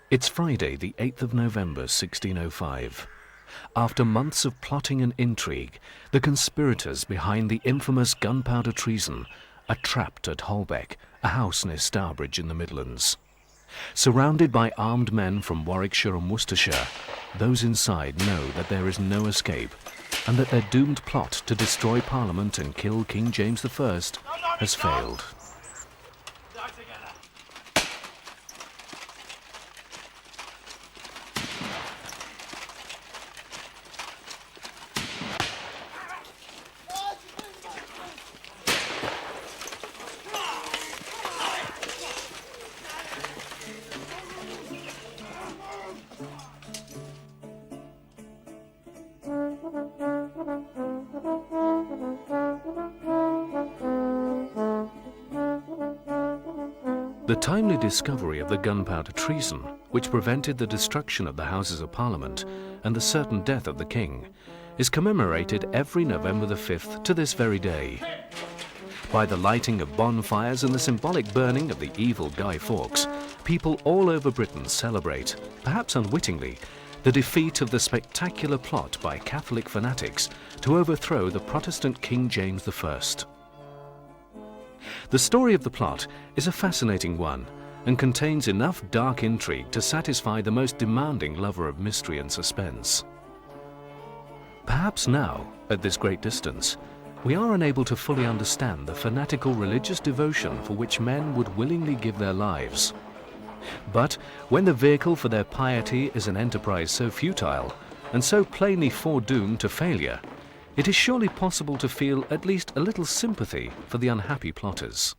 It's Friday, the 8th of November, 1605. After months of plotting and intrigue, the conspirators behind the infamous Gunpowder treason are trapped at Holbeck, a house near Stourbridge in the Midlands. Surrounded by armed men from Warwickshire and Worcestershire, those inside know that there is no escape and that their doomed plot to destroy Parliament and kill King James I has failed. The timely discovery of the Gunpowder treason, which prevented the destruction of the Houses of Parliament and the certain death of the King, is commemorated every November the 5th to this very day. By the lighting of bonfires and the symbolic burning of the evil Guy Fawkes, people all over Britain celebrate, perhaps unwittingly, the defeat of the spectacular plot by Catholic fanatics to overthrow the Protestant King James I. The story of the plot is a fascinating one and contains enough dark intrigue to satisfy the most demanding lover of mystery and suspense. Perhaps now, at this great distance, we are unable to fully understand the fanatical religious devotion for which men would willingly give their lives. But when the vehicle for their piety is an enterprise so futile and so plainly foredoomed to failure, it is surely possible to feel at least a little sympathy for the unhappy plotters.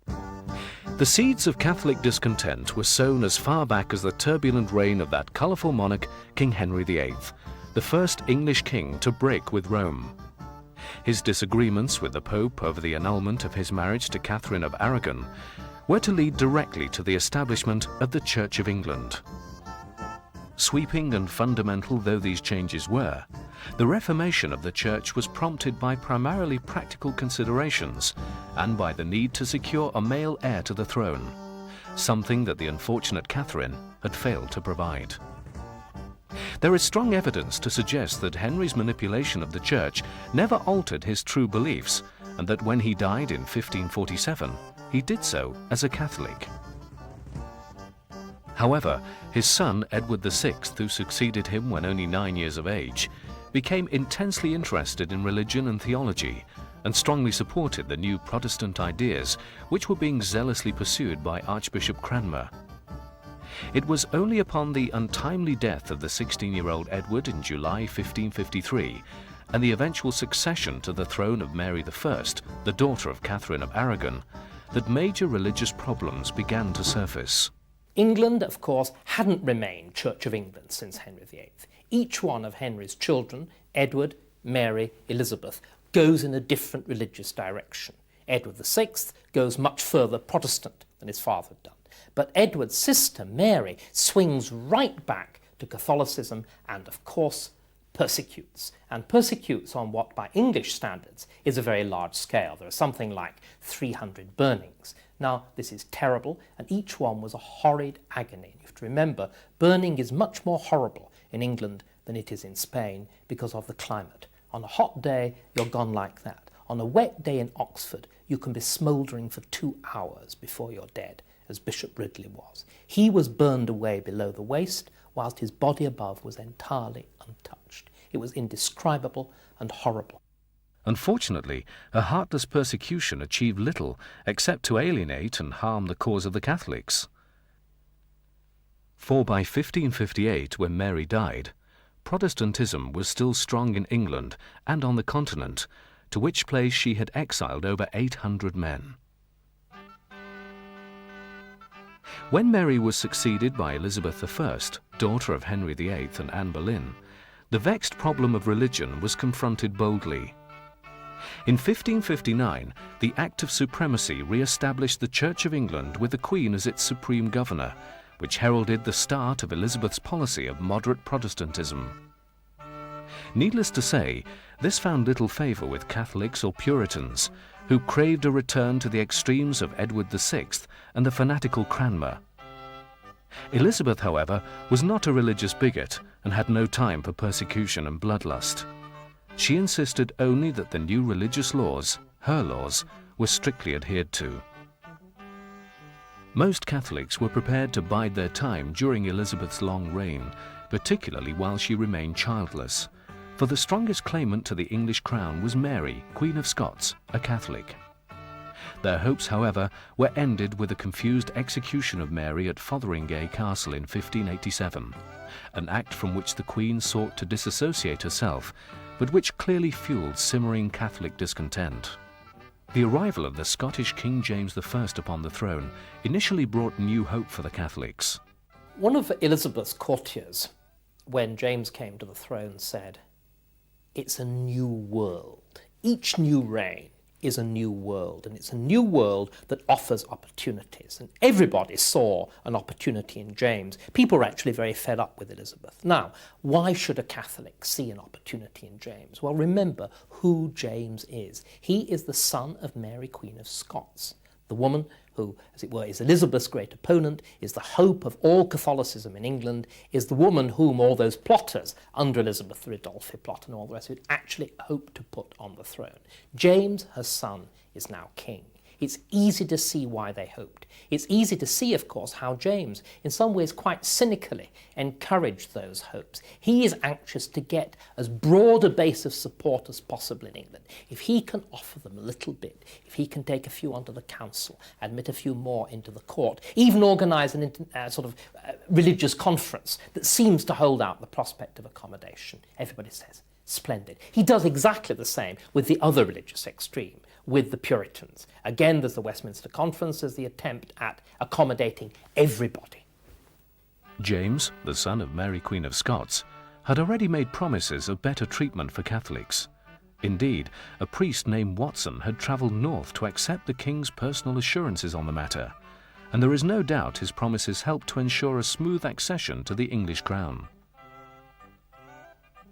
The seeds of Catholic discontent were sown as far back as the turbulent reign of that colourful monarch, King Henry VIII, the first English king to break with Rome. His disagreements with the Pope over the annulment of his marriage to Catherine of Aragon were to lead directly to the establishment of the Church of England. Sweeping and fundamental though these changes were, the Reformation of the Church was prompted by primarily practical considerations and by the need to secure a male heir to the throne, something that the unfortunate Catherine had failed to provide. There is strong evidence to suggest that Henry's manipulation of the Church never altered his true beliefs, and that when he died in 1547, he did so as a Catholic. However, his son Edward VI, who succeeded him when only 9 years of age, became intensely interested in religion and theology and strongly supported the new Protestant ideas which were being zealously pursued by Archbishop Cranmer. It was only upon the untimely death of the 16-year-old Edward in July 1553 and the eventual succession to the throne of Mary I, the daughter of Catherine of Aragon, that major religious problems began to surface. England, of course, hadn't remained Church of England since Henry VIII. Each one of Henry's children, Edward, Mary, Elizabeth, goes in a different religious direction. Edward VI goes much further Protestant than his father had done. But Edward's sister, Mary, swings right back to Catholicism and, of course, persecutes. And persecutes on what, by English standards, is a very large scale. There are something like 300 burnings. Now, this is terrible, and each one was a horrid agony. You have to remember, burning is much more horrible in England than it is in Spain because of the climate. On a hot day, you're gone like that. On a wet day in Oxford, you can be smouldering for 2 hours before you're dead, as Bishop Ridley was. He was burned away below the waist, whilst his body above was entirely untouched. It was indescribable and horrible. Unfortunately, a heartless persecution achieved little except to alienate and harm the cause of the Catholics. For by 1558, when Mary died, Protestantism was still strong in England and on the continent, to which place she had exiled over 800 men. When Mary was succeeded by Elizabeth I, daughter of Henry VIII and Anne Boleyn, the vexed problem of religion was confronted boldly. In 1559, the Act of Supremacy re-established the Church of England with the Queen as its supreme governor, which heralded the start of Elizabeth's policy of moderate Protestantism. Needless to say, this found little favour with Catholics or Puritans, who craved a return to the extremes of Edward VI and the fanatical Cranmer. Elizabeth, however, was not a religious bigot and had no time for persecution and bloodlust. She insisted only that the new religious laws, her laws, were strictly adhered to. Most Catholics were prepared to bide their time during Elizabeth's long reign, particularly while she remained childless, for the strongest claimant to the English crown was Mary, Queen of Scots, a Catholic. Their hopes, however, were ended with the confused execution of Mary at Fotheringay Castle in 1587, an act from which the Queen sought to disassociate herself, but which clearly fueled simmering Catholic discontent. The arrival of the Scottish King James I upon the throne initially brought new hope for the Catholics. One of Elizabeth's courtiers, when James came to the throne, said, "It's a new world. Each new reign is a new world, and it's a new world that offers opportunities." And everybody saw an opportunity in James. People were actually very fed up with Elizabeth. Now, why should a Catholic see an opportunity in James? Well, remember who James is. He is the son of Mary, Queen of Scots, the woman who, as it were, is Elizabeth's great opponent, is the hope of all Catholicism in England, is the woman whom all those plotters under Elizabeth, the Ridolfi plot and all the rest of it, actually hoped to put on the throne. James, her son, is now king. It's easy to see why they hoped. It's easy to see, of course, how James, in some ways quite cynically, encouraged those hopes. He is anxious to get as broad a base of support as possible in England. If he can offer them a little bit, if he can take a few onto the council, admit a few more into the court, even organise an religious conference that seems to hold out the prospect of accommodation, everybody says, splendid. He does exactly the same with the other religious extreme, with the Puritans. Again, there's the Westminster Conference as the attempt at accommodating everybody. James, the son of Mary, Queen of Scots, had already made promises of better treatment for Catholics. Indeed, a priest named Watson had travelled north to accept the king's personal assurances on the matter, and there is no doubt his promises helped to ensure a smooth accession to the English crown.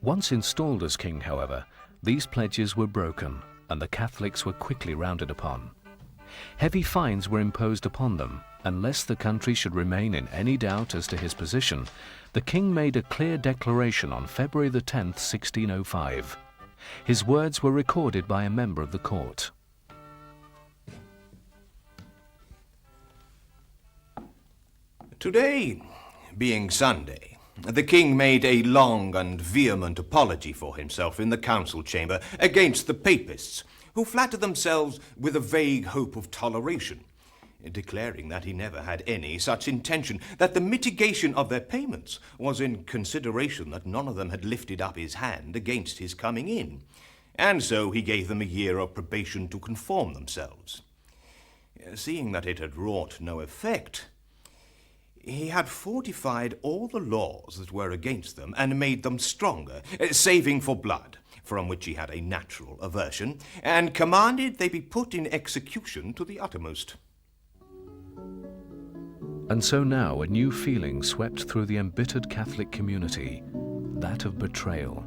Once installed as king, however, these pledges were broken, and the Catholics were quickly rounded upon. Heavy fines were imposed upon them, and lest the country should remain in any doubt as to his position, the king made a clear declaration on February the 10th, 1605. His words were recorded by a member of the court. Today, being Sunday, the king made a long and vehement apology for himself in the council chamber against the papists, who flatter themselves with a vague hope of toleration, declaring that he never had any such intention, that the mitigation of their payments was in consideration that none of them had lifted up his hand against his coming in, and so he gave them a year of probation to conform themselves. Seeing that it had wrought no effect, he had fortified all the laws that were against them and made them stronger, saving for blood, from which he had a natural aversion, and commanded they be put in execution to the uttermost. And so now a new feeling swept through the embittered Catholic community, that of betrayal.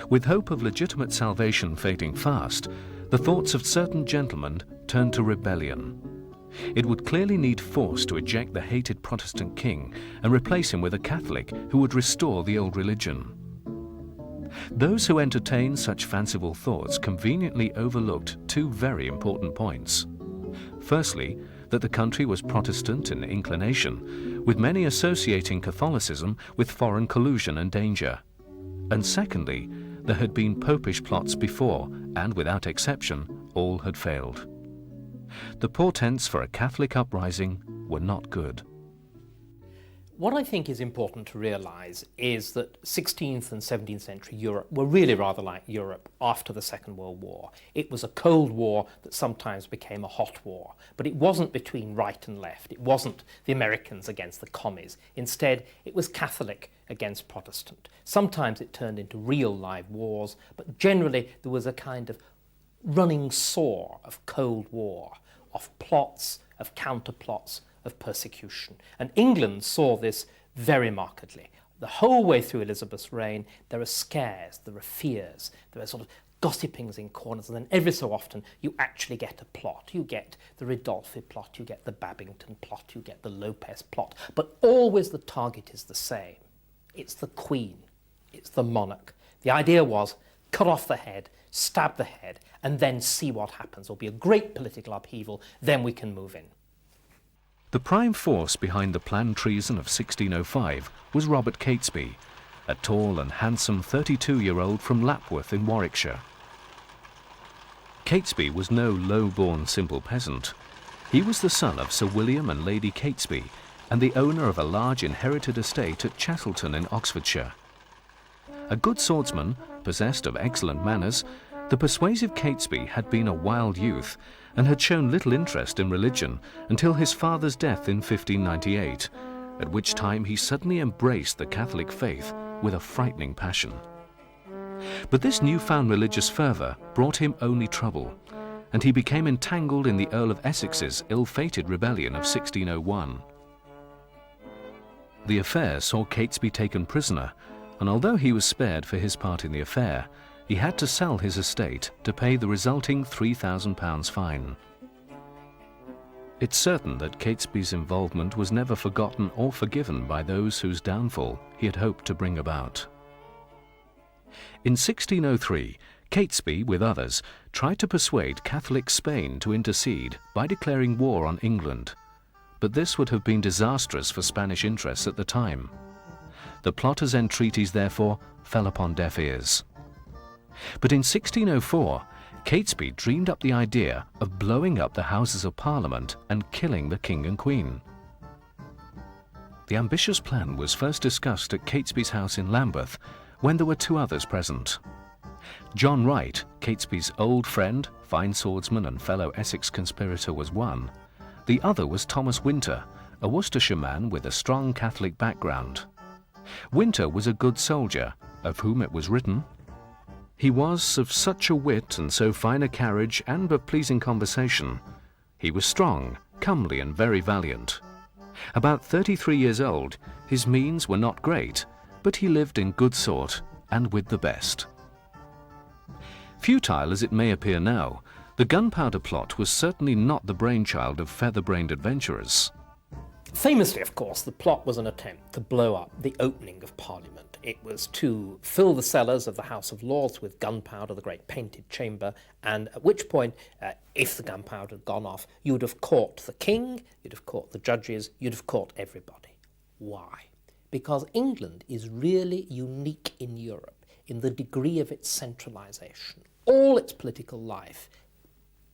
With hope of legitimate salvation fading fast, the thoughts of certain gentlemen turned to rebellion. It would clearly need force to eject the hated Protestant king and replace him with a Catholic who would restore the old religion. Those who entertained such fanciful thoughts conveniently overlooked two very important points. Firstly, that the country was Protestant in inclination, with many associating Catholicism with foreign collusion and danger. And secondly, there had been popish plots before, and without exception, all had failed. The portents for a Catholic uprising were not good. What I think is important to realise is that 16th and 17th century Europe were really rather like Europe after the Second World War. It was a Cold War that sometimes became a hot war, but it wasn't between right and left. It wasn't the Americans against the commies. Instead, it was Catholic against Protestant. Sometimes it turned into real live wars, but generally there was a kind of running sore of Cold War, of plots, of counterplots, of persecution. And England saw this very markedly. The whole way through Elizabeth's reign, there are scares, there are fears, there are sort of gossipings in corners, and then every so often you actually get a plot. You get the Ridolfi plot, you get the Babington plot, you get the Lopez plot, but always the target is the same. It's the Queen, it's the monarch. The idea was cut off the head, stab the head, and then see what happens. There'll be a great political upheaval, then we can move in. The prime force behind the planned treason of 1605 was Robert Catesby, a tall and handsome 32-year-old from Lapworth in Warwickshire. Catesby was no low-born simple peasant. He was the son of Sir William and Lady Catesby and the owner of a large inherited estate at Cheselton in Oxfordshire. A good swordsman, possessed of excellent manners, the persuasive Catesby had been a wild youth and had shown little interest in religion until his father's death in 1598, at which time he suddenly embraced the Catholic faith with a frightening passion. But this newfound religious fervour brought him only trouble, and he became entangled in the Earl of Essex's ill-fated rebellion of 1601. The affair saw Catesby taken prisoner, and although he was spared for his part in the affair, he had to sell his estate to pay the resulting £3,000 fine. It's certain that Catesby's involvement was never forgotten or forgiven by those whose downfall he had hoped to bring about. In 1603, Catesby, with others, tried to persuade Catholic Spain to intercede by declaring war on England, but this would have been disastrous for Spanish interests at the time. The plotters' entreaties, therefore, fell upon deaf ears. But in 1604, Catesby dreamed up the idea of blowing up the Houses of Parliament and killing the King and Queen. The ambitious plan was first discussed at Catesby's house in Lambeth, when there were two others present. John Wright, Catesby's old friend, fine swordsman and fellow Essex conspirator, was one. The other was Thomas Winter, a Worcestershire man with a strong Catholic background. Winter was a good soldier, of whom it was written, "He was of such a wit and so fine a carriage and of pleasing conversation. He was strong, comely and very valiant. About 33 years old, his means were not great, but he lived in good sort and with the best." Futile as it may appear now, the Gunpowder Plot was certainly not the brainchild of feather-brained adventurers. Famously, of course, the plot was an attempt to blow up the opening of Parliament. It was to fill the cellars of the House of Lords with gunpowder, the great painted chamber, and at which point, if the gunpowder had gone off, you would have caught the king, you'd have caught the judges, you'd have caught everybody. Why? Because England is really unique in Europe in the degree of its centralisation. All its political life,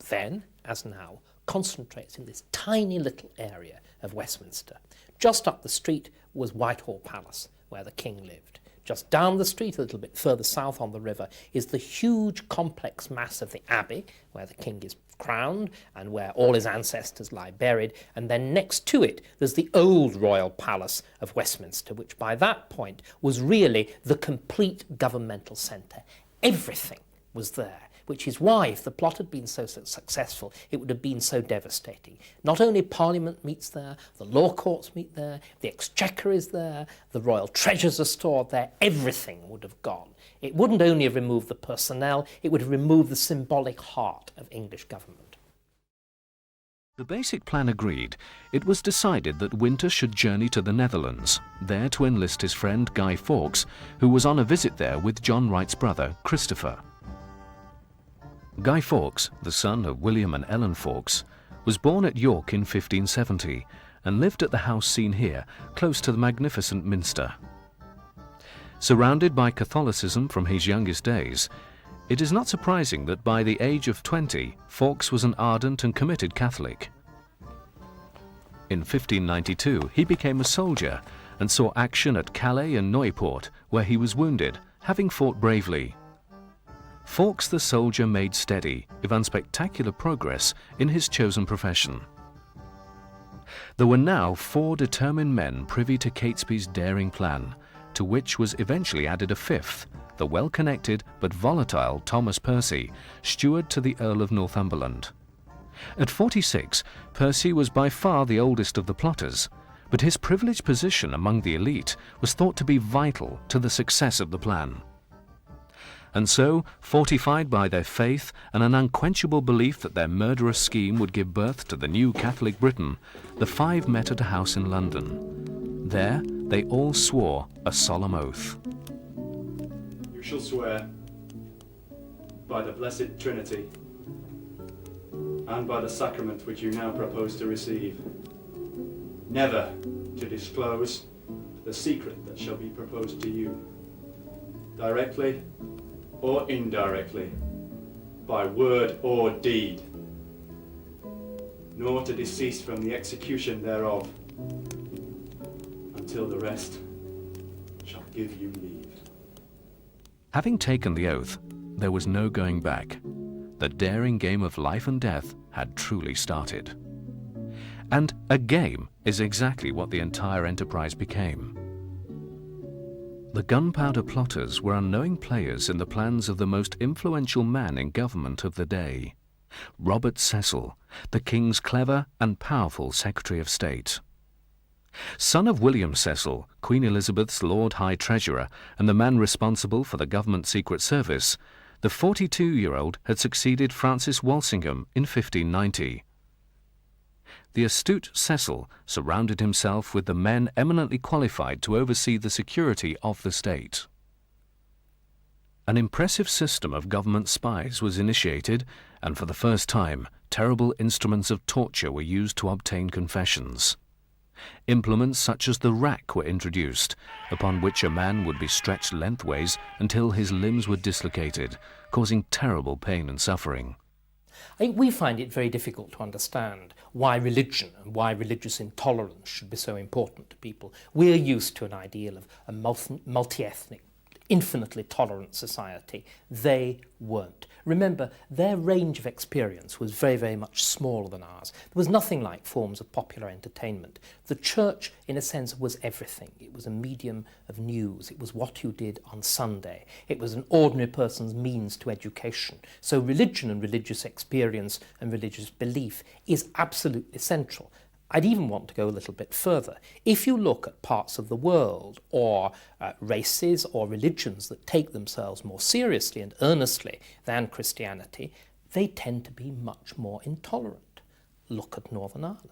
then, as now, concentrates in this tiny little area of Westminster. Just up the street was Whitehall Palace, where the king lived. Just down the street, a little bit further south on the river, is the huge complex mass of the Abbey, where the king is crowned and where all his ancestors lie buried. And then next to it, there's the old royal palace of Westminster, which by that point was really the complete governmental centre. Everything was there, which is why, if the plot had been so successful, it would have been so devastating. Not only Parliament meets there, the law courts meet there, the Exchequer is there, the royal treasures are stored there, everything would have gone. It wouldn't only have removed the personnel, it would have removed the symbolic heart of English government. The basic plan agreed, it was decided that Winter should journey to the Netherlands, there to enlist his friend Guy Fawkes, who was on a visit there with John Wright's brother, Christopher. Guy Fawkes, the son of William and Ellen Fawkes, was born at York in 1570 and lived at the house seen here, close to the magnificent Minster. Surrounded by Catholicism from his youngest days, it is not surprising that by the age of 20, Fawkes was an ardent and committed Catholic. In 1592, he became a soldier and saw action at Calais and Nieuwpoort, where he was wounded, having fought bravely. Fawkes the soldier made steady, if unspectacular, progress in his chosen profession. There were now 4 determined men privy to Catesby's daring plan, to which was eventually added a 5th, the well-connected but volatile Thomas Percy, steward to the Earl of Northumberland. At 46, Percy was by far the oldest of the plotters, but his privileged position among the elite was thought to be vital to the success of the plan. And so, fortified by their faith and an unquenchable belief that their murderous scheme would give birth to the new Catholic Britain, the five met at a house in London. There, they all swore a solemn oath. You shall swear by the Blessed Trinity and by the sacrament which you now propose to receive, never to disclose the secret that shall be proposed to you, directly or indirectly, by word or deed, nor to desist from the execution thereof, until the rest shall give you leave. Having taken the oath, there was no going back. The daring game of life and death had truly started. And a game is exactly what the entire enterprise became. The Gunpowder Plotters were unknowing players in the plans of the most influential man in government of the day, Robert Cecil, the King's clever and powerful Secretary of State. Son of William Cecil, Queen Elizabeth's Lord High Treasurer, and the man responsible for the government secret service, the 42-year-old had succeeded Francis Walsingham in 1590. The astute Cecil surrounded himself with the men eminently qualified to oversee the security of the state. An impressive system of government spies was initiated, and for the first time, terrible instruments of torture were used to obtain confessions. Implements such as the rack were introduced, upon which a man would be stretched lengthways until his limbs were dislocated, causing terrible pain and suffering. I think we find it very difficult to understand why religion and why religious intolerance should be so important to people. We're used to an ideal of a multi-ethnic, infinitely tolerant society. They weren't. Remember, their range of experience was very, very much smaller than ours. There was nothing like forms of popular entertainment. The church, in a sense, was everything. It was a medium of news. It was what you did on Sunday. It was an ordinary person's means to education. So religion and religious experience and religious belief is absolutely central. I'd even want to go a little bit further. If you look at parts of the world or races or religions that take themselves more seriously and earnestly than Christianity, they tend to be much more intolerant. Look at Northern Ireland.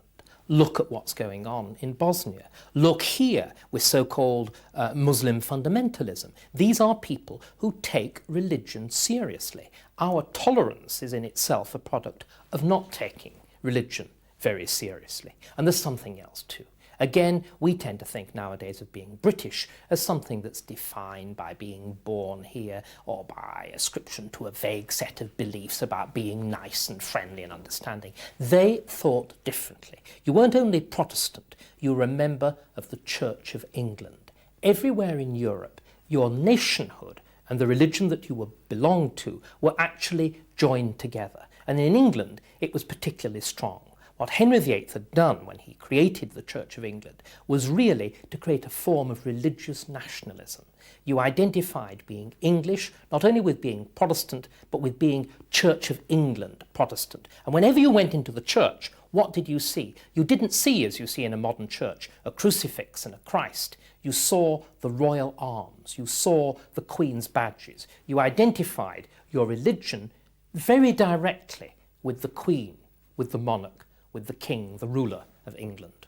Look at what's going on in Bosnia. Look here with so-called Muslim fundamentalism. These are people who take religion seriously. Our tolerance is in itself a product of not taking religion very seriously. And there's something else too. Again, we tend to think nowadays of being British as something that's defined by being born here or by ascription to a vague set of beliefs about being nice and friendly and understanding. They thought differently. You weren't only Protestant, you were a member of the Church of England. Everywhere in Europe, your nationhood and the religion that you belonged to were actually joined together. And in England, it was particularly strong. What Henry VIII had done when he created the Church of England was really to create a form of religious nationalism. You identified being English, not only with being Protestant, but with being Church of England Protestant. And whenever you went into the church, what did you see? You didn't see, as you see in a modern church, a crucifix and a Christ. You saw the royal arms. You saw the Queen's badges. You identified your religion very directly with the Queen, with the monarch, with the king, the ruler of England.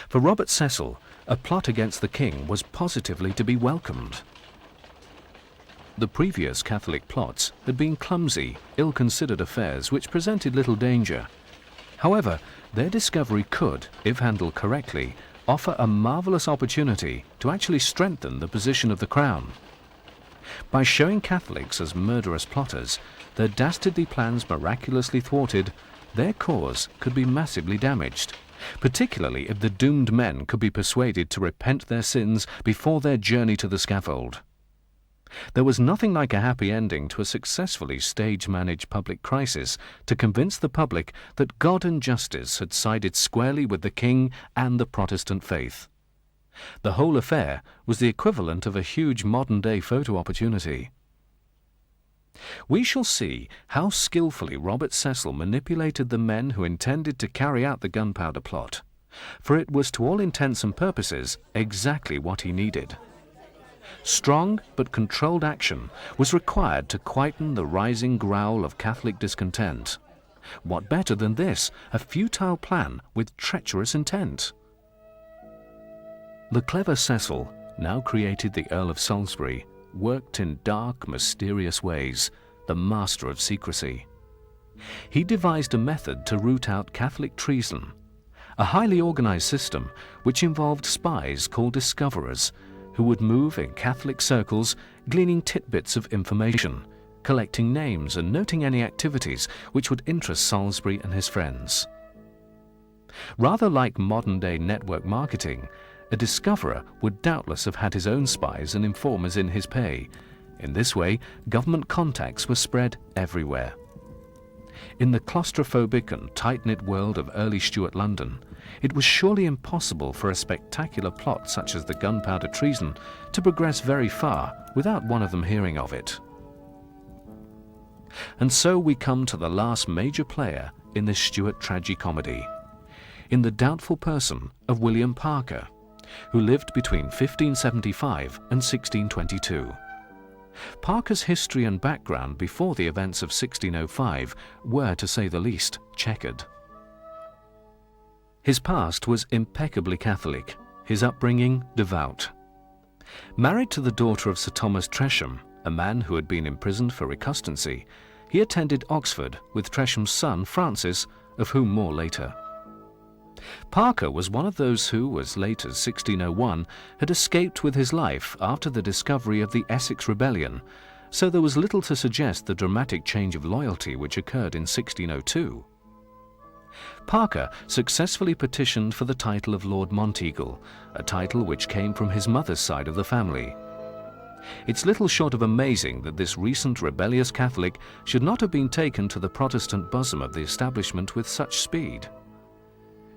For Robert Cecil, a plot against the king was positively to be welcomed. The previous Catholic plots had been clumsy, ill-considered affairs which presented little danger. However, their discovery could, if handled correctly, offer a marvellous opportunity to actually strengthen the position of the crown. By showing Catholics as murderous plotters, their dastardly plans miraculously thwarted, their cause could be massively damaged, particularly if the doomed men could be persuaded to repent their sins before their journey to the scaffold. There was nothing like a happy ending to a successfully stage-managed public crisis to convince the public that God and justice had sided squarely with the king and the Protestant faith. The whole affair was the equivalent of a huge modern-day photo opportunity. We shall see how skillfully Robert Cecil manipulated the men who intended to carry out the Gunpowder Plot, for it was to all intents and purposes exactly what he needed. Strong but controlled action was required to quieten the rising growl of Catholic discontent. What better than this, a futile plan with treacherous intent? The clever Cecil, now created the Earl of Salisbury, worked in dark, mysterious ways, the master of secrecy. He devised a method to root out Catholic treason, a highly organized system which involved spies called discoverers, who would move in Catholic circles, gleaning tidbits of information, collecting names and noting any activities which would interest Salisbury and his friends. Rather like modern-day network marketing, a discoverer would doubtless have had his own spies and informers in his pay. In this way, government contacts were spread everywhere. In the claustrophobic and tight-knit world of early Stuart London, it was surely impossible for a spectacular plot such as the Gunpowder Treason to progress very far without one of them hearing of it. And so we come to the last major player in this Stuart tragicomedy, in the doubtful person of William Parker, who lived between 1575 and 1622. Parker's history and background before the events of 1605 were, to say the least, checkered. His past was impeccably Catholic, his upbringing devout. Married to the daughter of Sir Thomas Tresham, a man who had been imprisoned for recusancy, he attended Oxford with Tresham's son Francis, of whom more later. Parker was one of those who, as late as 1601, had escaped with his life after the discovery of the Essex Rebellion, so there was little to suggest the dramatic change of loyalty which occurred in 1602. Parker successfully petitioned for the title of Lord Monteagle, a title which came from his mother's side of the family. It's little short of amazing that this recent rebellious Catholic should not have been taken to the Protestant bosom of the establishment with such speed.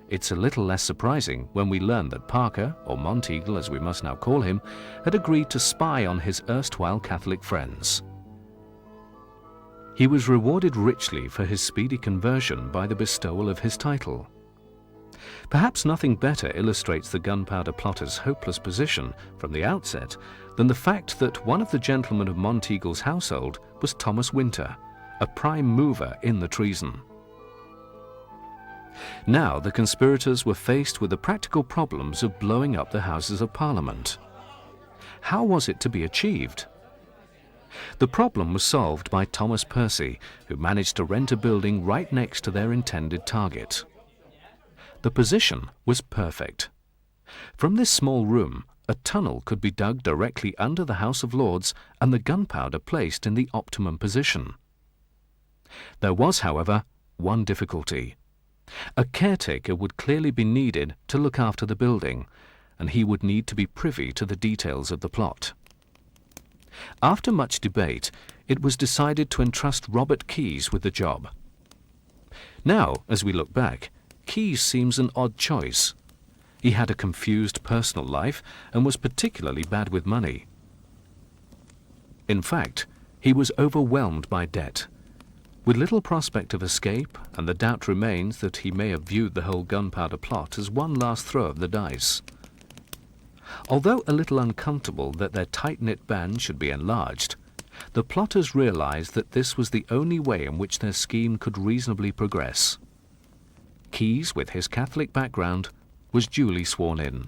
It's a little less surprising when we learn that Parker, or Monteagle as we must now call him, had agreed to spy on his erstwhile Catholic friends. He was rewarded richly for his speedy conversion by the bestowal of his title. Perhaps nothing better illustrates the Gunpowder Plotter's hopeless position from the outset than the fact that one of the gentlemen of Monteagle's household was Thomas Winter, a prime mover in the treason. Now the conspirators were faced with the practical problems of blowing up the Houses of Parliament. How was it to be achieved? The problem was solved by Thomas Percy, who managed to rent a building right next to their intended target. The position was perfect. From this small room, a tunnel could be dug directly under the House of Lords and the gunpowder placed in the optimum position. There was, however, one difficulty. A caretaker would clearly be needed to look after the building, and he would need to be privy to the details of the plot. After much debate, it was decided to entrust Robert Keyes with the job. Now, as we look back, Keyes seems an odd choice. He had a confused personal life and was particularly bad with money. In fact, he was overwhelmed by debt. With little prospect of escape, and the doubt remains that he may have viewed the whole Gunpowder Plot as one last throw of the dice. Although a little uncomfortable that their tight-knit band should be enlarged, the plotters realized that this was the only way in which their scheme could reasonably progress. Keyes, with his Catholic background, was duly sworn in.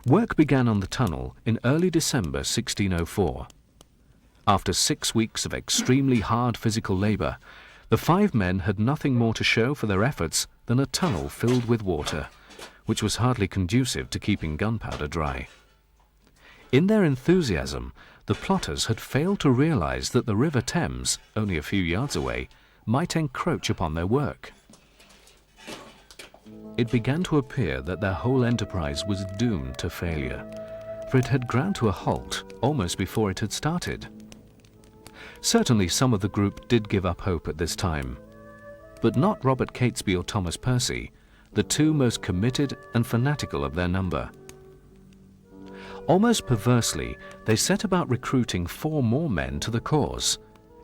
Work began on the tunnel in early December 1604. After 6 weeks of extremely hard physical labor, the 5 men had nothing more to show for their efforts than a tunnel filled with water, which was hardly conducive to keeping gunpowder dry. In their enthusiasm, the plotters had failed to realize that the River Thames, only a few yards away, might encroach upon their work. It began to appear that their whole enterprise was doomed to failure, for it had ground to a halt almost before it had started. Certainly some of the group did give up hope at this time, but not Robert Catesby or Thomas Percy, the 2 most committed and fanatical of their number. Almost perversely, they set about recruiting 4 more men to the cause,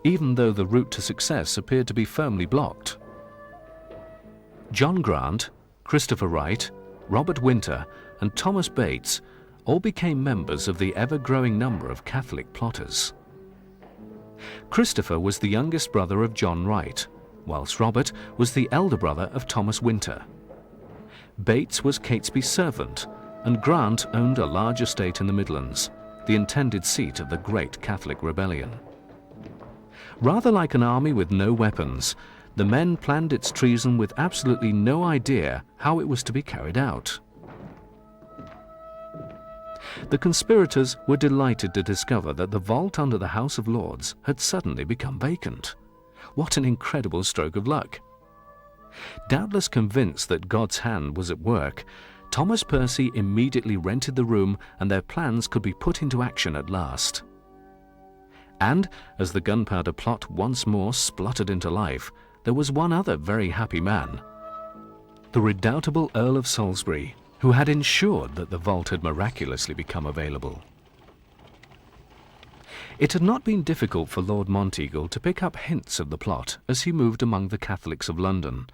even though the route to success appeared to be firmly blocked. John Grant, Christopher Wright, Robert Winter, and Thomas Bates all became members of the ever-growing number of Catholic plotters. Christopher was the youngest brother of John Wright, whilst Robert was the elder brother of Thomas Winter. Bates was Catesby's servant, and Grant owned a large estate in the Midlands, the intended seat of the Great Catholic Rebellion. Rather like an army with no weapons, the men planned its treason with absolutely no idea how it was to be carried out. The conspirators were delighted to discover that the vault under the House of Lords had suddenly become vacant. What an incredible stroke of luck! Doubtless convinced that God's hand was at work, Thomas Percy immediately rented the room and their plans could be put into action at last. And, as the Gunpowder Plot once more spluttered into life, there was one other very happy man. The redoubtable Earl of Salisbury, who had ensured that the vault had miraculously become available. It had not been difficult for Lord Monteagle to pick up hints of the plot as he moved among the Catholics of London.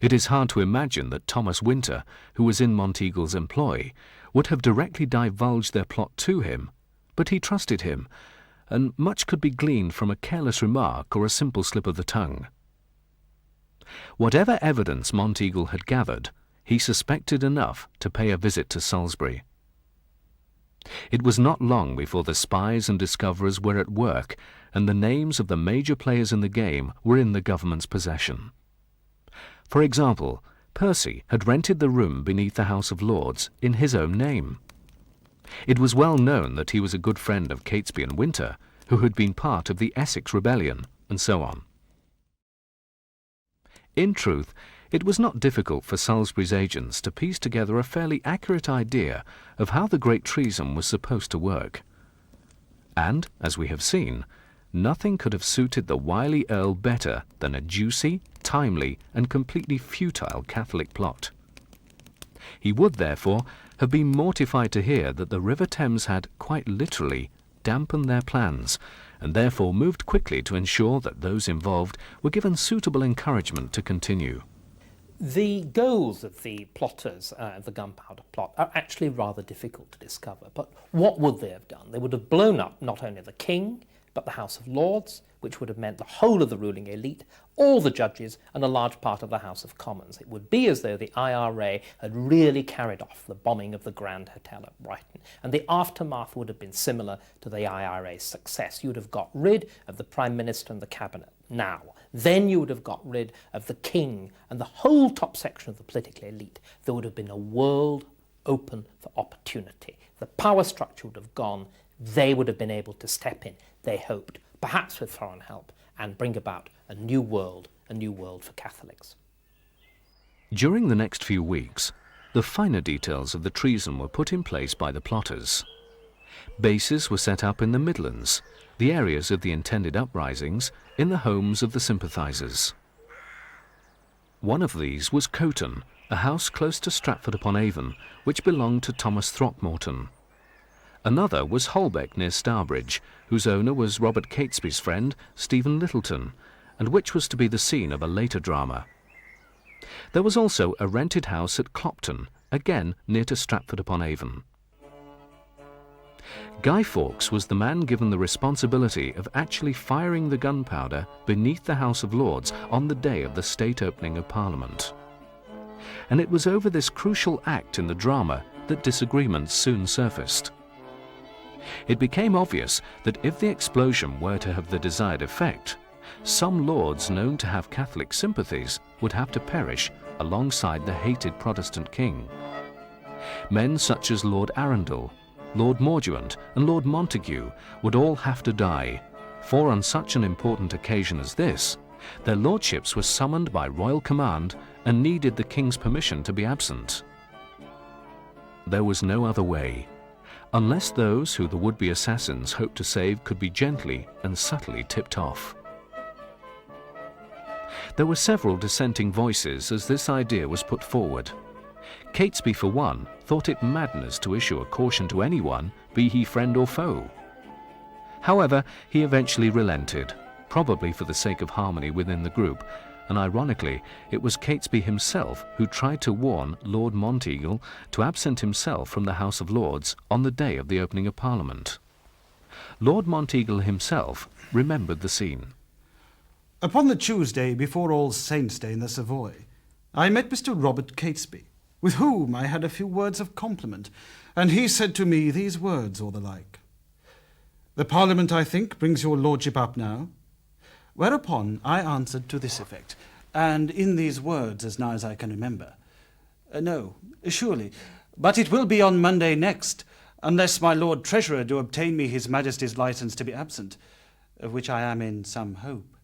It is hard to imagine that Thomas Winter, who was in Monteagle's employ, would have directly divulged their plot to him, but he trusted him, and much could be gleaned from a careless remark or a simple slip of the tongue. Whatever evidence Monteagle had gathered, he suspected enough to pay a visit to Salisbury. It was not long before the spies and discoverers were at work, and the names of the major players in the game were in the government's possession. For example, Percy had rented the room beneath the House of Lords in his own name. It was well known that he was a good friend of Catesby and Winter, who had been part of the Essex Rebellion, and so on. In truth, it was not difficult for Salisbury's agents to piece together a fairly accurate idea of how the great treason was supposed to work. And, as we have seen, nothing could have suited the wily Earl better than a juicy, timely, and completely futile Catholic plot. He would, therefore, have been mortified to hear that the River Thames had, quite literally, dampened their plans, and therefore moved quickly to ensure that those involved were given suitable encouragement to continue. The goals of the plotters of the Gunpowder Plot are actually rather difficult to discover, but what would they have done? They would have blown up not only the king, but the House of Lords, which would have meant the whole of the ruling elite, all the judges, and a large part of the House of Commons. It would be as though the IRA had really carried off the bombing of the Grand Hotel at Brighton, and the aftermath would have been similar to the IRA's success. You would have got rid of the Prime Minister and the Cabinet now. Then you would have got rid of the king and the whole top section of the political elite. There would have been a world open for opportunity. The power structure would have gone. They would have been able to step in, they hoped, perhaps with foreign help, and bring about a new world for Catholics. During the next few weeks, the finer details of the treason were put in place by the plotters. Bases were set up in the Midlands, the areas of the intended uprisings, in the homes of the sympathisers. One of these was Coton, a house close to Stratford-upon-Avon, which belonged to Thomas Throckmorton. Another was Holbeck near Starbridge, whose owner was Robert Catesby's friend, Stephen Littleton, and which was to be the scene of a later drama. There was also a rented house at Clopton, again near to Stratford-upon-Avon. Guy Fawkes was the man given the responsibility of actually firing the gunpowder beneath the House of Lords on the day of the state opening of Parliament. And it was over this crucial act in the drama that disagreements soon surfaced. It became obvious that if the explosion were to have the desired effect, some lords known to have Catholic sympathies would have to perish alongside the hated Protestant king. Men such as Lord Arundel, Lord Mordaunt and Lord Montague would all have to die, for on such an important occasion as this, their lordships were summoned by royal command and needed the king's permission to be absent. There was no other way, unless those who the would-be assassins hoped to save could be gently and subtly tipped off. There were several dissenting voices as this idea was put forward. Catesby, for one, thought it madness to issue a caution to anyone, be he friend or foe. However, he eventually relented, probably for the sake of harmony within the group, and ironically, it was Catesby himself who tried to warn Lord Monteagle to absent himself from the House of Lords on the day of the opening of Parliament. Lord Monteagle himself remembered the scene. Upon the Tuesday before All Saints' Day in the Savoy, I met Mr. Robert Catesby, with whom I had a few words of compliment, and he said to me these words or the like: "The Parliament, I think, brings your lordship up now." Whereupon I answered to this effect, and in these words as nigh as I can remember: "No, surely, but it will be on Monday next, unless my Lord Treasurer do obtain me his Majesty's licence to be absent, of which I am in some hope."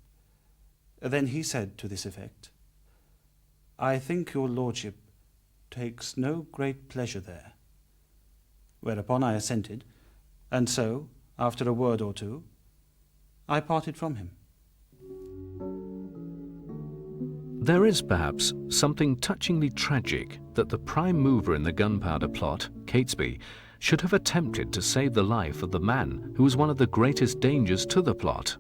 Then he said to this effect: "I think your lordship takes no great pleasure there." Whereupon I assented, and so, after a word or two, I parted from him. There is perhaps something touchingly tragic that the prime mover in the Gunpowder Plot, Catesby, should have attempted to save the life of the man who was one of the greatest dangers to the plot.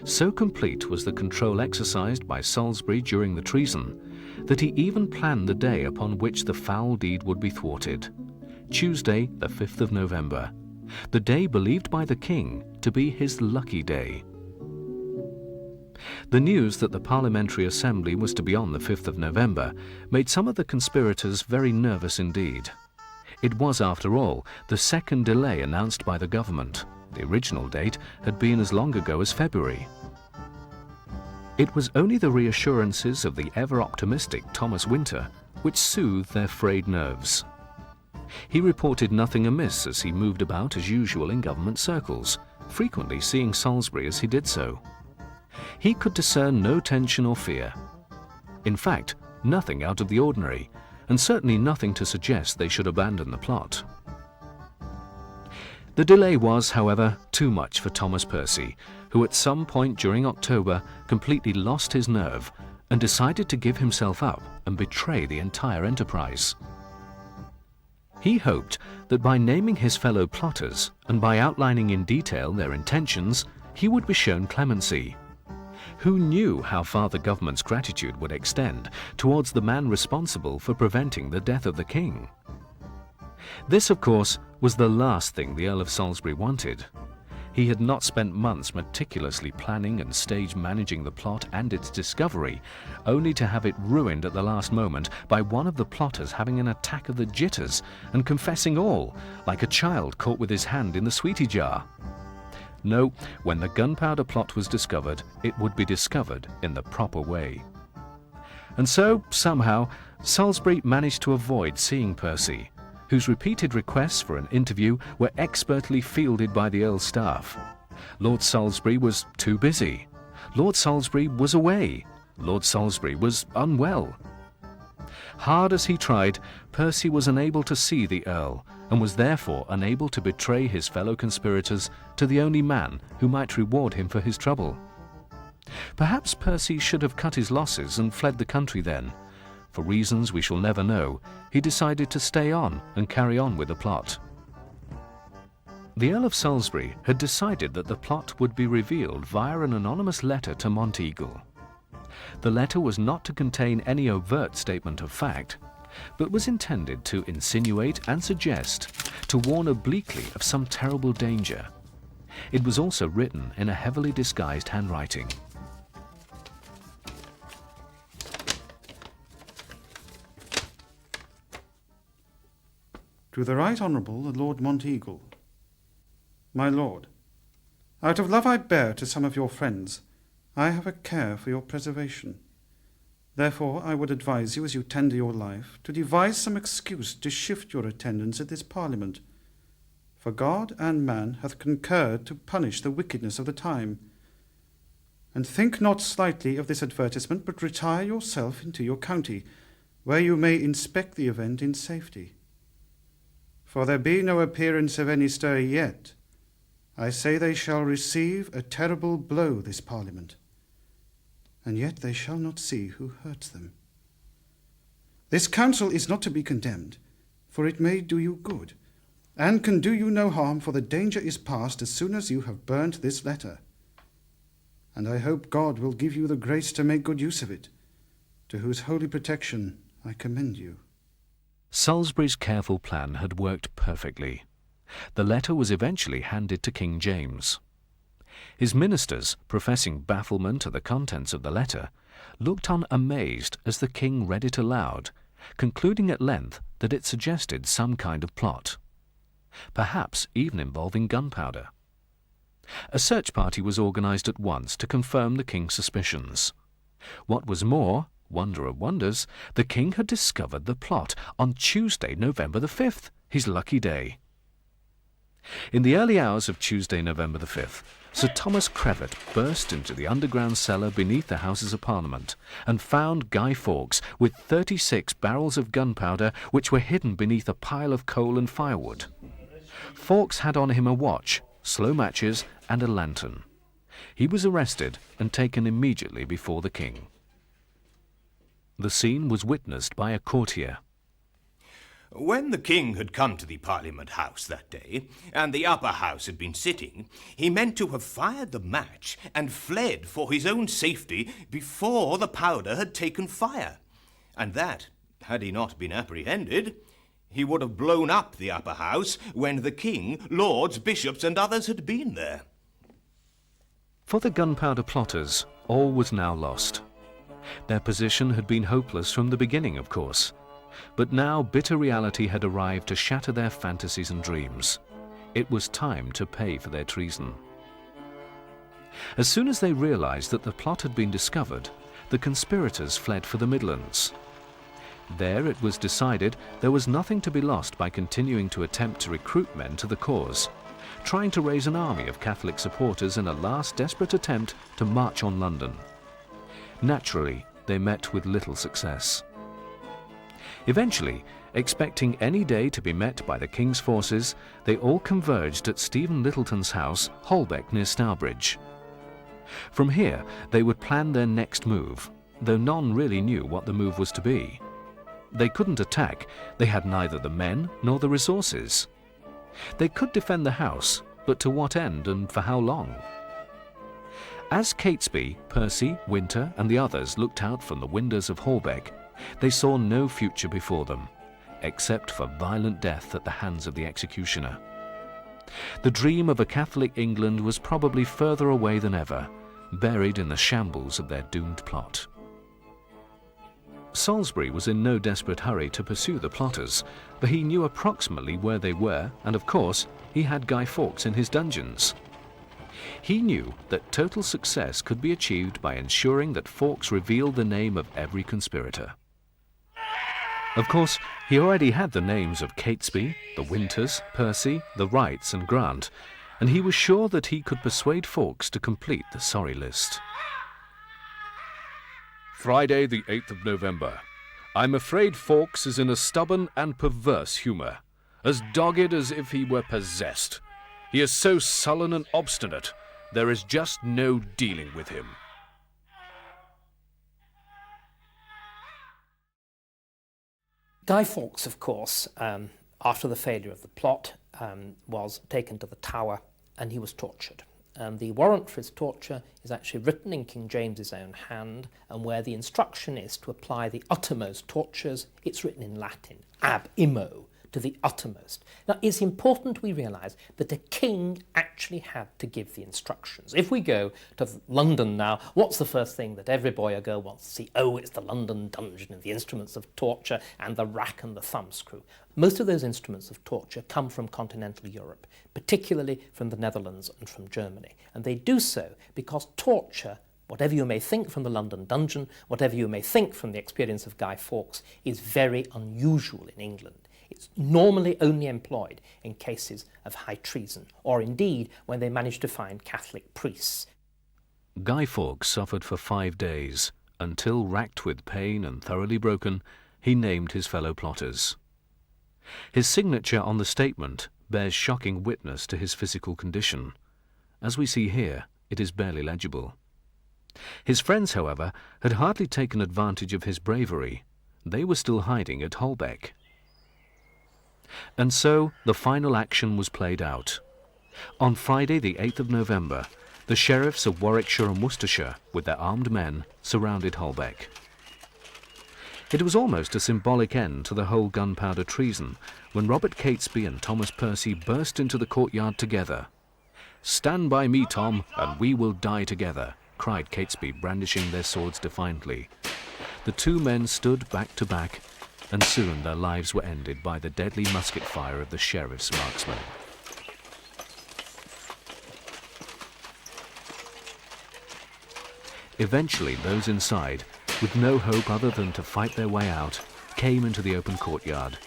So complete was the control exercised by Salisbury during the treason that he even planned the day upon which the foul deed would be thwarted, Tuesday, the 5th of November, the day believed by the king to be his lucky day. The news that the Parliamentary Assembly was to be on the 5th of November made some of the conspirators very nervous indeed. It was, after all, the second delay announced by the government. The original date had been as long ago as February. It was only the reassurances of the ever-optimistic Thomas Winter which soothed their frayed nerves. He reported nothing amiss as he moved about as usual in government circles, frequently seeing Salisbury as he did so. He could discern no tension or fear. In fact, nothing out of the ordinary, and certainly nothing to suggest they should abandon the plot. The delay was, however, too much for Thomas Percy, who at some point during October completely lost his nerve and decided to give himself up and betray the entire enterprise. He hoped that by naming his fellow plotters and by outlining in detail their intentions, he would be shown clemency. Who knew how far the government's gratitude would extend towards the man responsible for preventing the death of the king? This, of course, was the last thing the Earl of Salisbury wanted. He had not spent months meticulously planning and stage managing the plot and its discovery, only to have it ruined at the last moment by one of the plotters having an attack of the jitters and confessing all, like a child caught with his hand in the sweetie jar. No, when the Gunpowder Plot was discovered, it would be discovered in the proper way. And so, somehow, Salisbury managed to avoid seeing Percy, whose repeated requests for an interview were expertly fielded by the Earl's staff. Lord Salisbury was too busy. Lord Salisbury was away. Lord Salisbury was unwell. Hard as he tried, Percy was unable to see the Earl, and was therefore unable to betray his fellow conspirators to the only man who might reward him for his trouble. Perhaps Percy should have cut his losses and fled the country then. For reasons we shall never know, he decided to stay on and carry on with the plot. The Earl of Salisbury had decided that the plot would be revealed via an anonymous letter to Monteagle. The letter was not to contain any overt statement of fact, but was intended to insinuate and suggest, to warn obliquely of some terrible danger. It was also written in a heavily disguised handwriting. To the Right Honourable the Lord Monteagle. My Lord, out of love I bear to some of your friends, I have a care for your preservation. Therefore I would advise you, as you tender your life, to devise some excuse to shift your attendance at this Parliament. For God and man hath concurred to punish the wickedness of the time. And think not slightly of this advertisement, but retire yourself into your county, where you may inspect the event in safety. For there be no appearance of any stir yet. I say they shall receive a terrible blow, this Parliament, and yet they shall not see who hurts them. This council is not to be condemned, for it may do you good, and can do you no harm, for the danger is past as soon as you have burnt this letter. and I hope God will give you the grace to make good use of it, to whose holy protection I commend you. Salisbury's careful plan had worked perfectly. The letter was eventually handed to King James. His ministers, professing bafflement at the contents of the letter, looked on amazed as the king read it aloud, concluding at length that it suggested some kind of plot, perhaps even involving gunpowder. A search party was organised at once to confirm the king's suspicions. What was more, wonder of wonders, the king had discovered the plot on Tuesday, November the 5th, his lucky day. In the early hours of Tuesday, November the 5th, Sir Thomas Crevett burst into the underground cellar beneath the Houses of Parliament and found Guy Fawkes with 36 barrels of gunpowder which were hidden beneath a pile of coal and firewood. Fawkes had on him a watch, slow matches and a lantern. He was arrested and taken immediately before the king. The scene was witnessed by a courtier. When the king had come to the Parliament House that day, and the upper house had been sitting, he meant to have fired the match and fled for his own safety before the powder had taken fire, and that, had he not been apprehended, he would have blown up the upper house when the king, lords, bishops, and others had been there. For the gunpowder plotters, all was now lost. Their position had been hopeless from the beginning, of course, but now bitter reality had arrived to shatter their fantasies and dreams. It was time to pay for their treason. As soon as they realized that the plot had been discovered, the conspirators fled for the Midlands. There it was decided there was nothing to be lost by continuing to attempt to recruit men to the cause, trying to raise an army of Catholic supporters in a last desperate attempt to march on London. Naturally, they met with little success. Eventually, expecting any day to be met by the king's forces, they all converged at Stephen Littleton's house, Holbeck, near Stourbridge. From here, they would plan their next move, though none really knew what the move was to be. They couldn't attack, they had neither the men nor the resources. They could defend the house, but to what end and for how long? As Catesby, Percy, Winter and the others looked out from the windows of Holbeck, they saw no future before them, except for violent death at the hands of the executioner. The dream of a Catholic England was probably further away than ever, buried in the shambles of their doomed plot. Salisbury was in no desperate hurry to pursue the plotters, for he knew approximately where they were, and of course, he had Guy Fawkes in his dungeons. He knew that total success could be achieved by ensuring that Fawkes revealed the name of every conspirator. Of course, he already had the names of Catesby, the Winters, Percy, the Wrights and Grant, and he was sure that he could persuade Fawkes to complete the sorry list. Friday, the 8th of November. I'm afraid Fawkes is in a stubborn and perverse humour, as dogged as if he were possessed. He is so sullen and obstinate, there is just no dealing with him. Guy Fawkes, of course, after the failure of the plot, was taken to the Tower and he was tortured. The warrant for his torture is actually written in King James's own hand, and where the instruction is to apply the uttermost tortures, it's written in Latin, ab immo, to the uttermost. Now, it's important we realise that a king actually had to give the instructions. If we go to London now, what's the first thing that every boy or girl wants to see? Oh, it's the London dungeon and the instruments of torture and the rack and the thumbscrew. Most of those instruments of torture come from continental Europe, particularly from the Netherlands and from Germany. And they do so because torture, whatever you may think from the London dungeon, whatever you may think from the experience of Guy Fawkes, is very unusual in England. It's normally only employed in cases of high treason, or indeed when they manage to find Catholic priests. Guy Fawkes suffered for 5 days, until, racked with pain and thoroughly broken, he named his fellow plotters. His signature on the statement bears shocking witness to his physical condition. As we see here, it is barely legible. His friends, however, had hardly taken advantage of his bravery. They were still hiding at Holbeck. And so the final action was played out. On Friday, the 8th of November, The sheriffs of Warwickshire and Worcestershire, with their armed men, surrounded Holbeck. It was almost a symbolic end to the whole gunpowder treason when Robert Catesby and Thomas Percy burst into the courtyard together. "Stand by me, Tom, and we will die together," cried Catesby, brandishing their swords defiantly. The two men stood back to back, and soon their lives were ended by the deadly musket fire of the sheriff's marksmen. Eventually, those inside, with no hope other than to fight their way out, came into the open courtyard.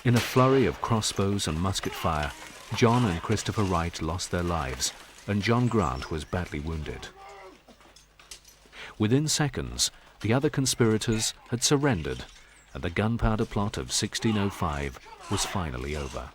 In a flurry of crossbows and musket fire, John and Christopher Wright lost their lives, and John Grant was badly wounded. Within seconds, the other conspirators had surrendered, and the Gunpowder Plot of 1605 was finally over.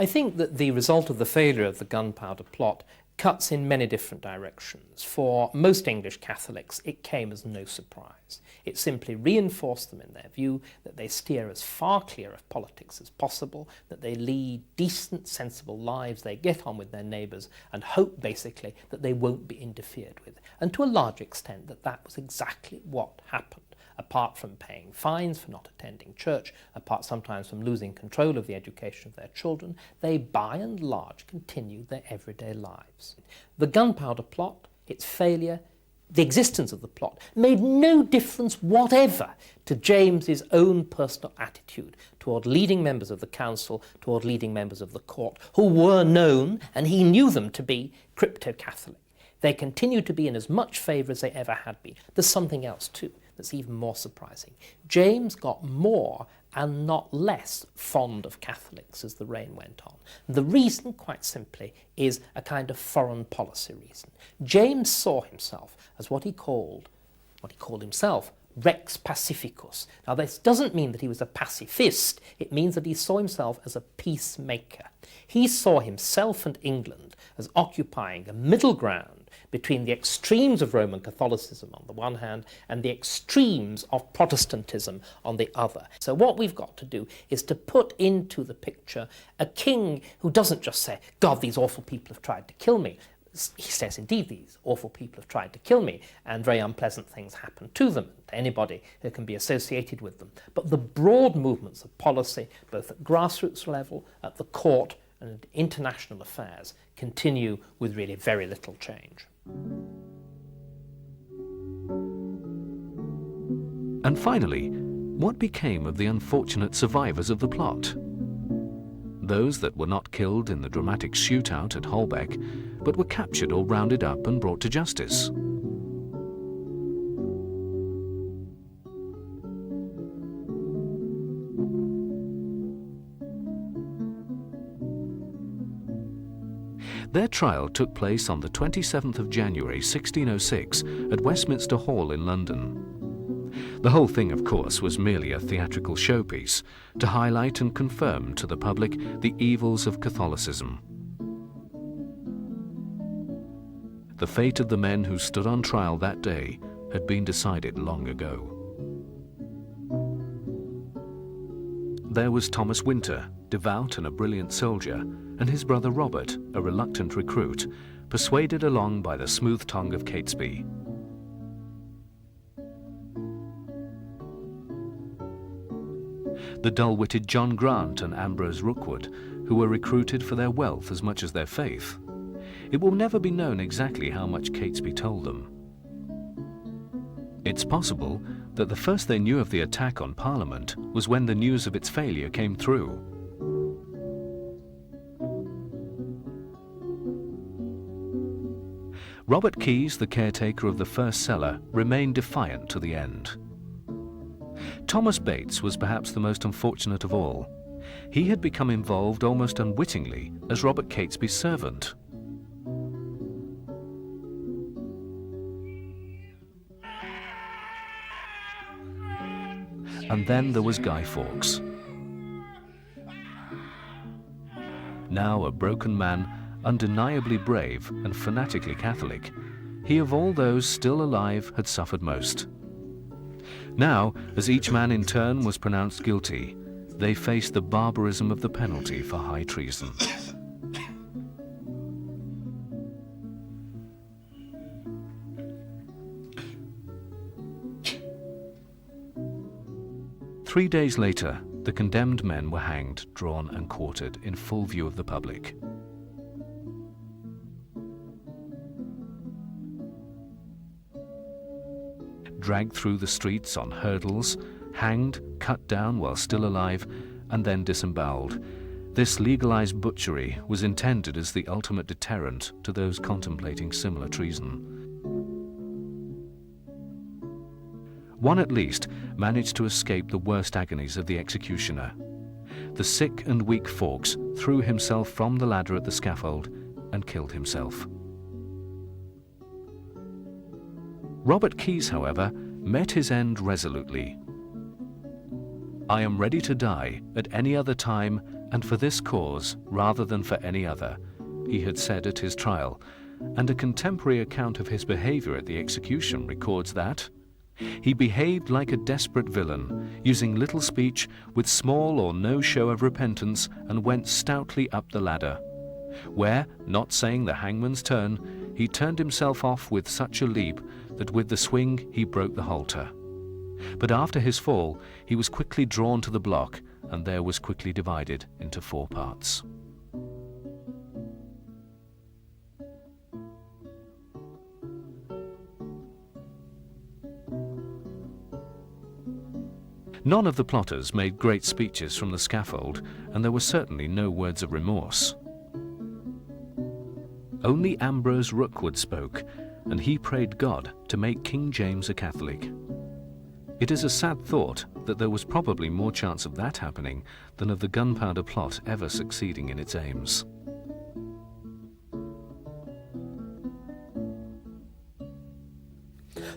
I think that the result of the failure of the Gunpowder Plot cuts in many different directions. For most English Catholics, it came as no surprise. It simply reinforced them in their view that they steer as far clear of politics as possible, that they lead decent, sensible lives, they get on with their neighbours, and hope basically that they won't be interfered with. And to a large extent that was exactly what happened. Apart from paying fines for not attending church, apart sometimes from losing control of the education of their children, they by and large continued their everyday lives. The Gunpowder Plot, its failure, the existence of the plot, made no difference whatever to James's own personal attitude toward leading members of the council, toward leading members of the court, who were known, and he knew them to be, crypto-Catholic. They continued to be in as much favour as they ever had been. There's something else too that's even more surprising. James got more and not less fond of Catholics as the reign went on. The reason, quite simply, is a kind of foreign policy reason. James saw himself as what he called himself, Rex Pacificus. Now, this doesn't mean that he was a pacifist. It means that he saw himself as a peacemaker. He saw himself and England as occupying a middle ground between the extremes of Roman Catholicism on the one hand and the extremes of Protestantism on the other. So what we've got to do is to put into the picture a king who doesn't just say, God, these awful people have tried to kill me. He says, indeed, these awful people have tried to kill me, and very unpleasant things happen to them, to anybody who can be associated with them. But the broad movements of policy, both at grassroots level, at the court, and at international affairs, continue with really very little change. And finally, what became of the unfortunate survivors of the plot? Those that were not killed in the dramatic shootout at Holbeck, but were captured or rounded up and brought to justice. Their trial took place on the 27th of January 1606 at Westminster Hall in London. The whole thing, of course, was merely a theatrical showpiece to highlight and confirm to the public the evils of Catholicism. The fate of the men who stood on trial that day had been decided long ago. There was Thomas Winter, devout and a brilliant soldier, and his brother Robert, a reluctant recruit, persuaded along by the smooth tongue of Catesby. The dull-witted John Grant and Ambrose Rookwood, who were recruited for their wealth as much as their faith. It will never be known exactly how much Catesby told them. It's possible that the first they knew of the attack on Parliament was when the news of its failure came through. Robert Keyes, the caretaker of the first cellar, remained defiant to the end. Thomas Bates was perhaps the most unfortunate of all. He had become involved almost unwittingly as Robert Catesby's servant. And then there was Guy Fawkes. Now a broken man, undeniably brave and fanatically Catholic, he of all those still alive had suffered most. Now, as each man in turn was pronounced guilty, they faced the barbarism of the penalty for high treason. Three days later, the condemned men were hanged, drawn and quartered in full view of the public. Dragged through the streets on hurdles, hanged, cut down while still alive, and then disemboweled. This legalized butchery was intended as the ultimate deterrent to those contemplating similar treason. One at least managed to escape the worst agonies of the executioner. The sick and weak Fawkes threw himself from the ladder at the scaffold and killed himself. Robert Keyes, however, met his end resolutely. "I am ready to die at any other time and for this cause rather than for any other," he had said at his trial, and a contemporary account of his behaviour at the execution records that he behaved like a desperate villain, using little speech, with small or no show of repentance, and went stoutly up the ladder, where, not saying the hangman's turn, he turned himself off with such a leap that with the swing he broke the halter. But after his fall, he was quickly drawn to the block, and there was quickly divided into 4 parts. None of the plotters made great speeches from the scaffold, and there were certainly no words of remorse. Only Ambrose Rookwood spoke, and he prayed God to make King James a Catholic. It is a sad thought that there was probably more chance of that happening than of the Gunpowder Plot ever succeeding in its aims.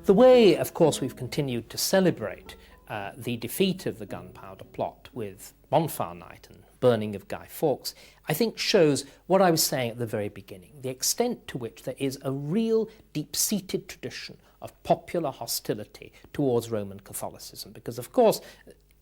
The way, of course, we've continued to celebrate the defeat of the Gunpowder Plot with Bonfire Night and burning of Guy Fawkes, I think shows what I was saying at the very beginning, the extent to which there is a real deep-seated tradition of popular hostility towards Roman Catholicism, because, of course,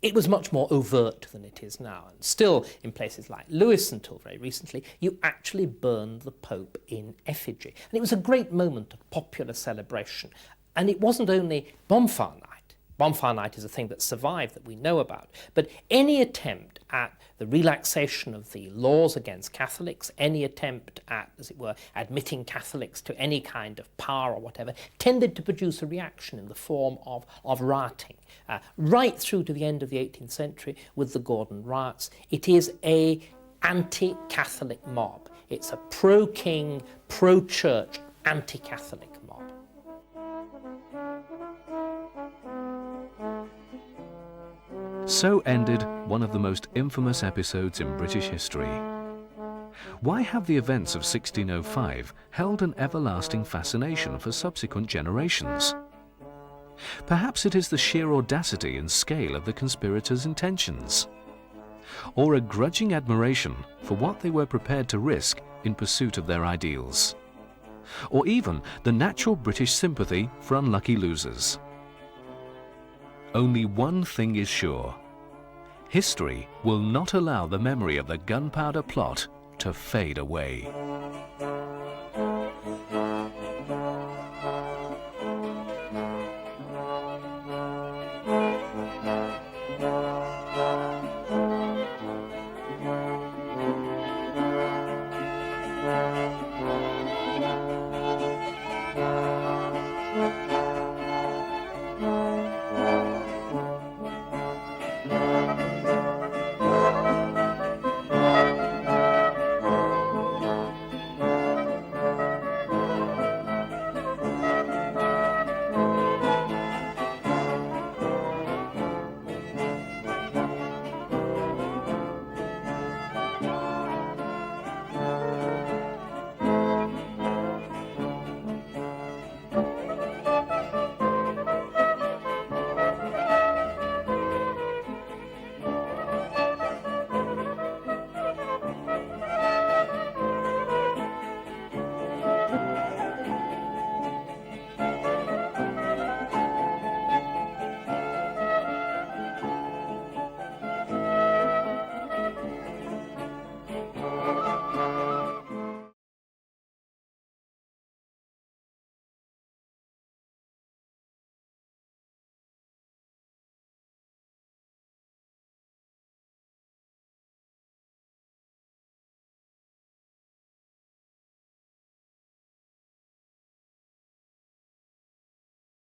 it was much more overt than it is now. And still, in places like Lewes until very recently, you actually burned the Pope in effigy. And it was a great moment of popular celebration. And it wasn't only Bonfire Night. Bonfire Night is a thing that survived, that we know about. But any attempt at the relaxation of the laws against Catholics, any attempt at, as it were, admitting Catholics to any kind of power or whatever, tended to produce a reaction in the form of rioting. Right through to the end of the 18th century with the Gordon riots, it is an anti-Catholic mob. It's a pro-king, pro-church, anti-Catholic mob. So ended one of the most infamous episodes in British history. Why have the events of 1605 held an everlasting fascination for subsequent generations? Perhaps it is the sheer audacity and scale of the conspirators' intentions, or a grudging admiration for what they were prepared to risk in pursuit of their ideals, or even the natural British sympathy for unlucky losers. Only one thing is sure: history will not allow the memory of the Gunpowder Plot to fade away.